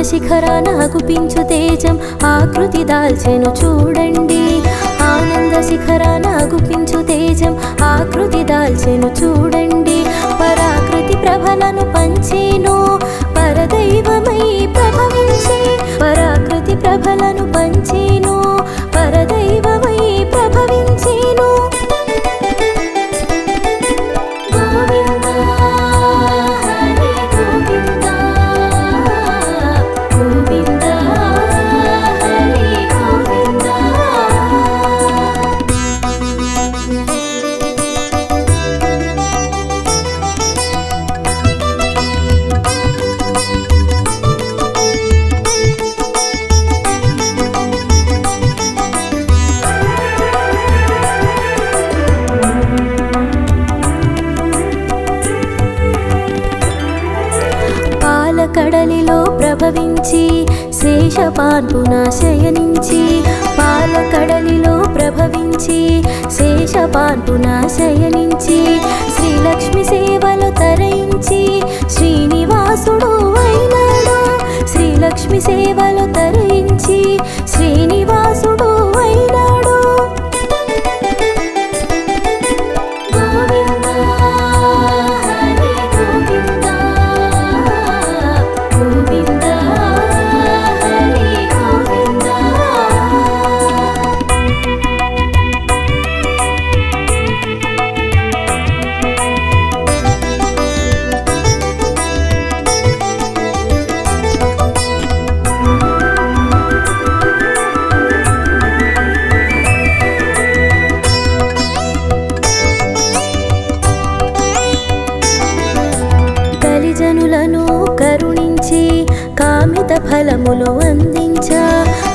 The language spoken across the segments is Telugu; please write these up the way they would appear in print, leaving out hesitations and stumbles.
శిఖరాన అగుపించు తేజం ఆకృతి దాల్చెను చూడండి. ఆనంద శిఖరాన అగుపించు తేజం ఆకృతి దాల్చెను చూడండి. పరాకృతి ప్రభలను పంచేను పరదైవమై ప్రభవించి. పరాకృతి ప్రభలను పంచేను పరదైవమై ప్రభవించేను. కడలిలో ప్రభవించి శేషపాన్పున శయనించి. పాలకడలిలో ప్రభవించి శేషపాన్పున శయనించి. శ్రీలక్ష్మి సేవలు తరయించి శ్రీనివాసుడు అయినాడు. శ్రీలక్ష్మి సేవలు తరయించి శ్రీనివాసుడు అయినాడు. జనులను కరుణించి కామిత ఫలములు అందించ.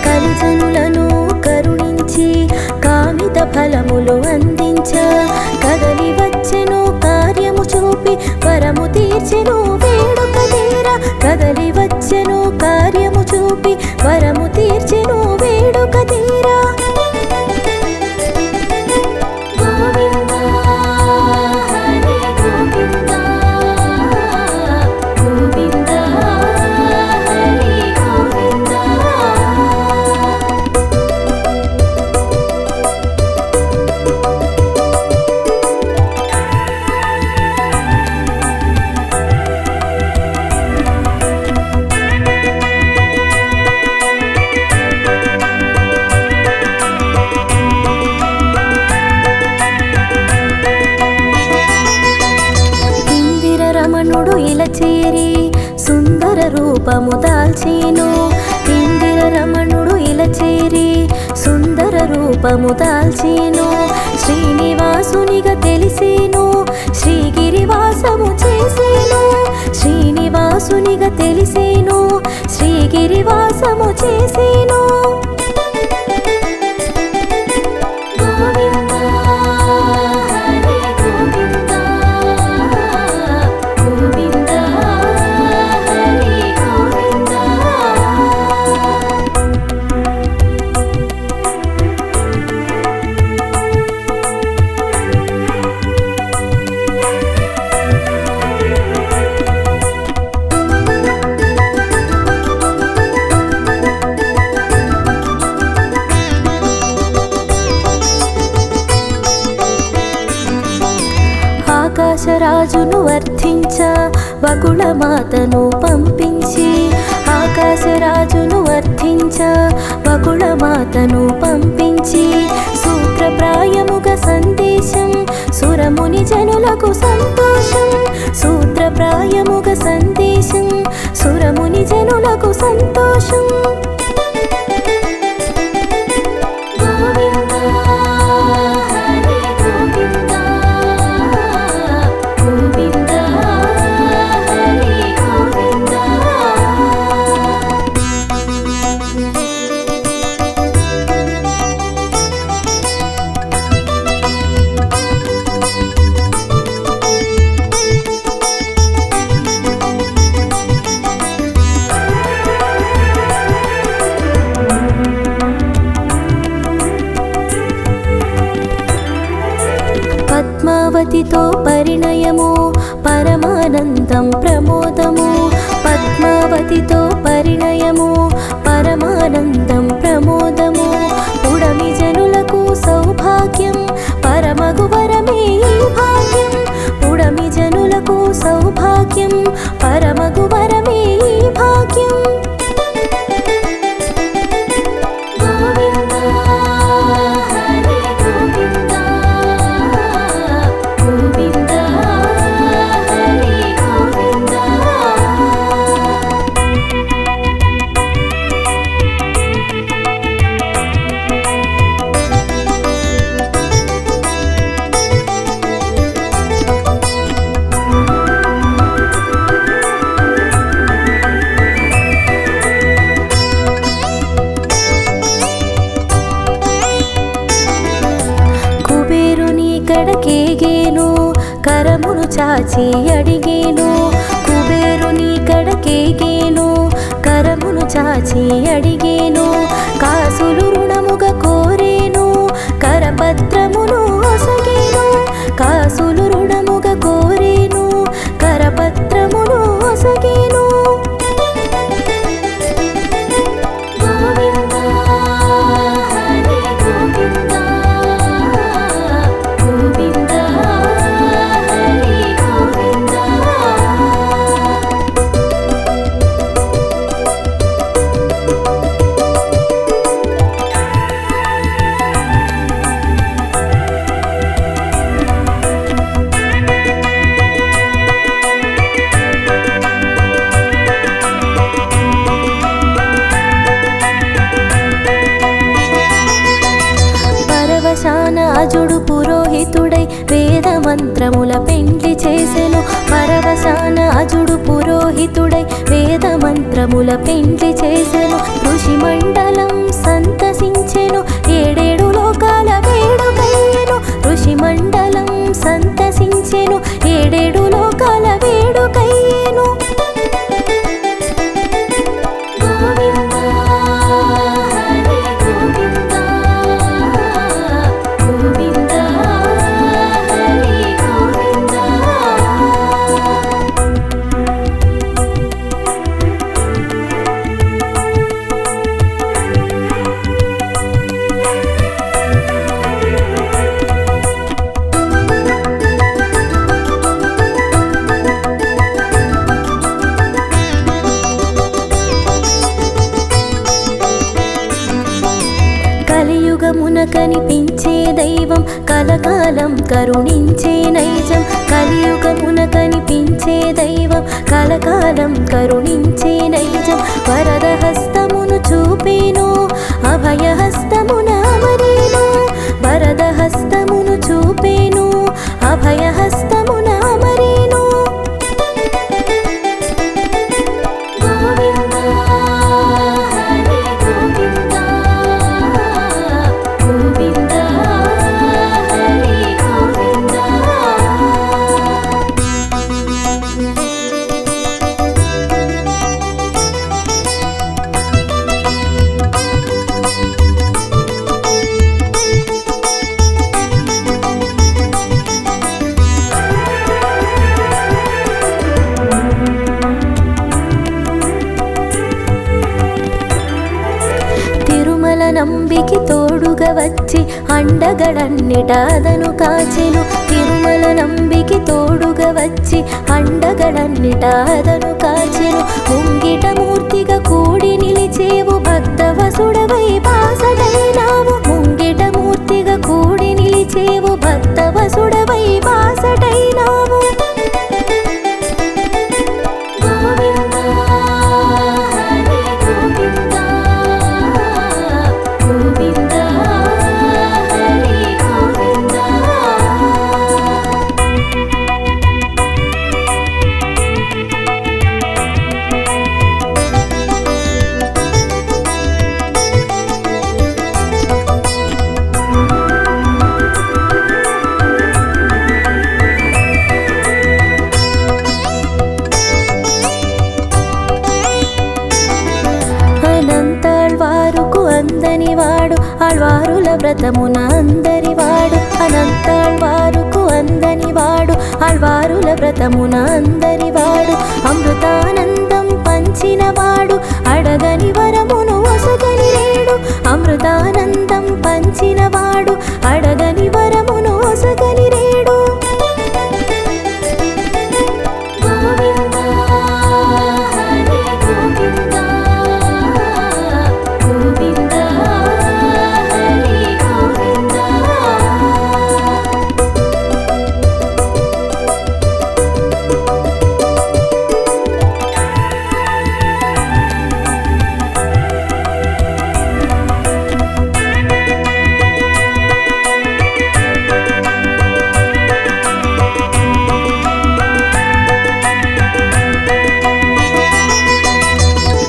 కలిజనులను కరుణించి కామిత ఫలములు అందించ. కదలి వచ్చెను కార్యము చూపి వరము తీర్చెను వేడుక తీరా. కదలి వచ్చెను కార్యము చూపి వరము తీర్చెను వేడుక తీరా. రమణుడు ఇలా చేరి సుందర రూపము దాల్చేను. ఇందిర రమణుడు ఇలా చేరి సుందర రూపము దాల్చేను. శ్రీనివాసునిగా తెలిసేను శ్రీగిరివాసము చేసేను. శ్రీనివాసునిగా తెలిసేను శ్రీగిరివాసము చేసేను. ఆకాశరాజును వర్ధించ వకుళమాతను పంపించి. ఆకాశరాజును వర్ధించ వకుళమాతను పంపించి. సూత్రప్రాయముగా సందేశం సురముని జనులకు సంతోషం. సూత్రప్రాయముగా సందేశం సురముని జనులకు సంతోషం. పద్మావతితో పరిణయము పరమానందం ప్రమోదము. పద్మావతితో పరిణయము చాచి అడిగేను, కుబేరుని కడకేగేను, కరమును చాచి అడిగేను, కాసులు రుణముగా కోరేను, కరపత్రమును ఒసగేను, కాసులు రుణముగా కోరేను, కరపత్రమును ఒసగేను. గోవింద హరి గోవింద, గోవింద హరి గోవింద. పరవశాన అజుడు పురోహితుడై వేద మంత్రముల పెండ్లి చేసెను, పరవశాన అజుడు పురోహితుడై వేద మంత్రముల పెండ్లి చేసెను, ఋషి మండలం సంతసించెను, ఏడేడు లోకాల వేడుకయ్యెను, ఋషి మండలం సంతసించెను, ఏడేడు లోకాల వేడుకయ్యెను. గోవింద హరి గోవింద, గోవింద హరి గోవింద. కలియుగమున కనిపించే దైవం కలకాలం కరుణించే నైజం, కలియుగమున కనిపించే దైవం కలకాలం కరుణించే నైజం. వరద హస్తమును చూపేను, అభయ హస్తమున అమరేను, వరద హస్తమును చూపేను, అభయ హస్తమున అమరేను. గోవింద హరి గోవింద, గోవింద హరి గోవింద. తిరుమల నంబికి తోడుగా వచ్చి అండగడన్నిట అదను కాచెను, తిరుమల నంబికి తోడుగా వచ్చి అండగడన్నిట అదను కాచెను, ముంగిట మూర్తిగా కూడి నిలిచేవు భక్తవసుడవై బాసటైనావు, ముంగిట మూర్తిగా కూడి నిలిచేవు భక్తవసుడవై బాసటైనావు. గోవింద హరి గోవింద, గోవింద హరి గోవింద. అనంతాళ్వారుకు అందనివాడు, ఆళ్వారుల వ్రతమున అందరివాడు, అనంతాళ్వారుకు అందనివాడు, ఆళ్వారుల వ్రతమున అందరివాడు, అమృతానందం పంచినవాడు, అడగని వరమును ఒసగని రేడు, అమృతానందం పంచినవాడు, అడగని వరమును ఒసగని రేడు. గోవింద హరి గోవింద, గోవింద హరి గోవింద.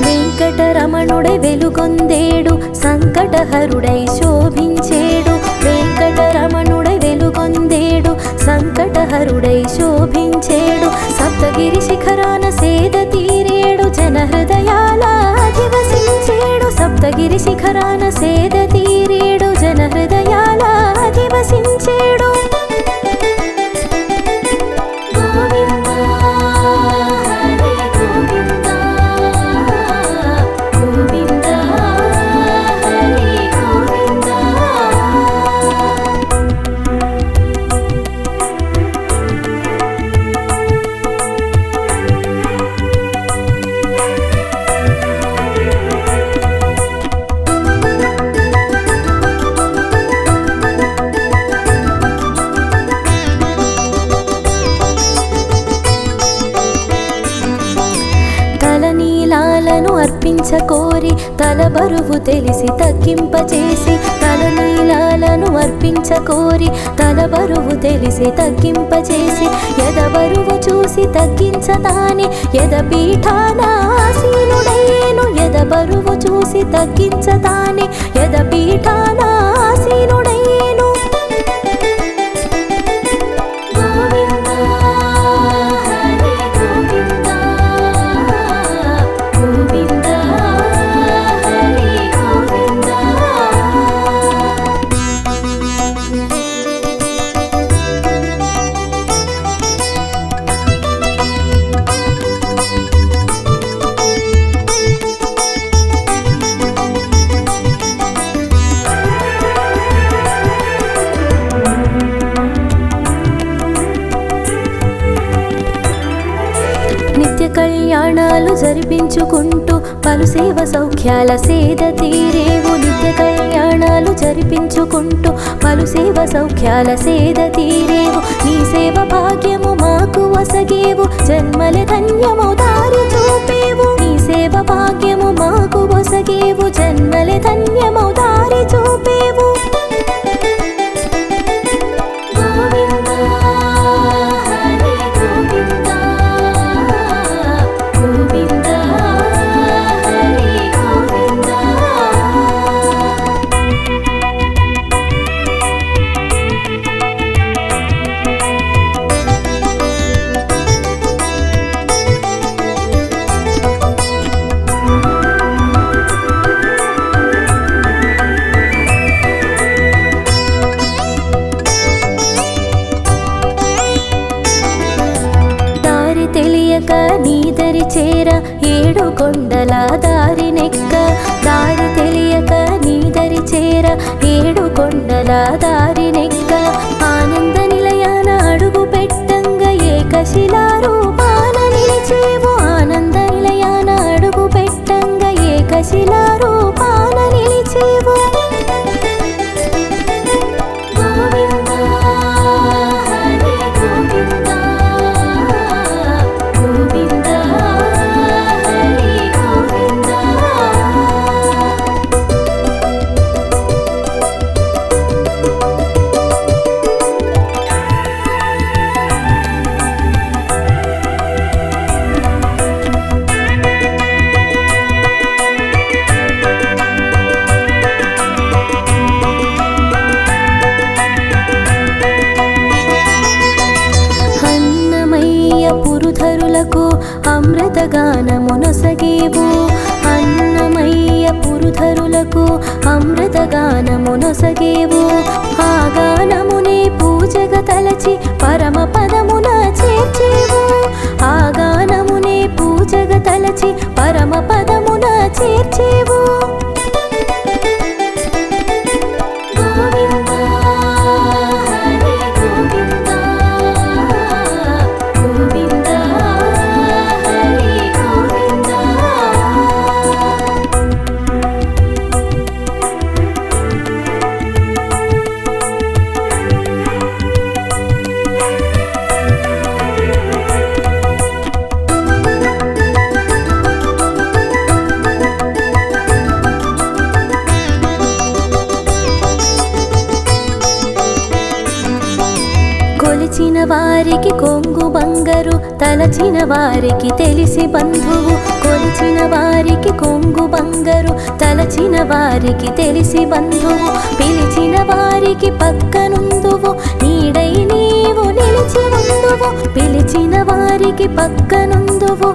వెంకటరమణుడై వెలుగొందేడు, సంకటహరుడై శోభించేడు, వెంకటరమణుడై వెలుగొందేడు, సంకటహరుడై శోభించేడు. గిరి శిఖరాన సేద తీరేడు జన హృదయాల అధివసించేడు గోవింద హరి గోవింద గోవింద హరి గోవింద తలనీలాలను అర్పించకోరి తల బరువు తెలిసి తగ్గింపచేసి తలనీలాలను అర్పించకోరి తల బరువు తెలిసి తగ్గింపచేసి ఎద బరువు చూసి తగ్గించతాని ఎద పీఠాన ఆసీనుడయ్యేను ఎద బరువు చూసి తగ్గించతాని ఎద పీఠాన ఆసీనుడయ్యేను గోవింద హరి గోవింద గోవింద హరి గోవింద నిత్య కళ్యాణాలు జరిపించుకుంటూ పలు సేవ సౌఖ్యాల సేద తీరేవు నిత్య కళ్యాణాలు జరిపించుకుంటూ పలు సేవ సౌఖ్యాల సేద తీరేవు నీ సేవ భాగ్యము మాకు వసగేవు జన్మల ధన్యము దారి చూపేవు నీ సేవ భాగ్యము మాకు వసగేవు జన్మల ధన్యము దారి చూపేవు గోవింద హరి గోవింద గోవింద హరి గోవింద దారి తెలియక నీదరి చేర ఏడు కొండల దారినెక్క దారి తెలియక నీదరి చేర ఏడు కొండల దారినెక్క ఆనంద నిలయాన అడుగు పెట్టంగా ఏకశిలా రూపాన నిలిచేవు ఆనంద నిలయాన అడుగు పెట్టంగా ఏకశిలా రూపాన నిలిచేవు గోవింద హరి గోవింద గోవింద హరి గోవింద అన్నమయ్య పురుధరులకు అమృతగానమునొసగేవు అన్నమయ్య పురుధరులకు అమృతగానమునొసగేవు ఆ గానమునే పూజగా తలచి పరమ పదమున చేర్చేవు ఆ గానమునే పూజగా తలచి పరమ పదమున చేర్చేవు గోవింద హరి గోవింద గోవింద హరి గోవింద కొలిచిన వారికి కొంగు బంగారు తలచిన వారికి తెలిసి బంధువు కొలిచిన వారికి కొంగు బంగారు తలచిన వారికి తెలిసి బంధువు పిలిచిన వారికి పక్కనుందువు నీడై నీవు నిలిచి ఉందువు పిలిచిన వారికి పక్కనుందువు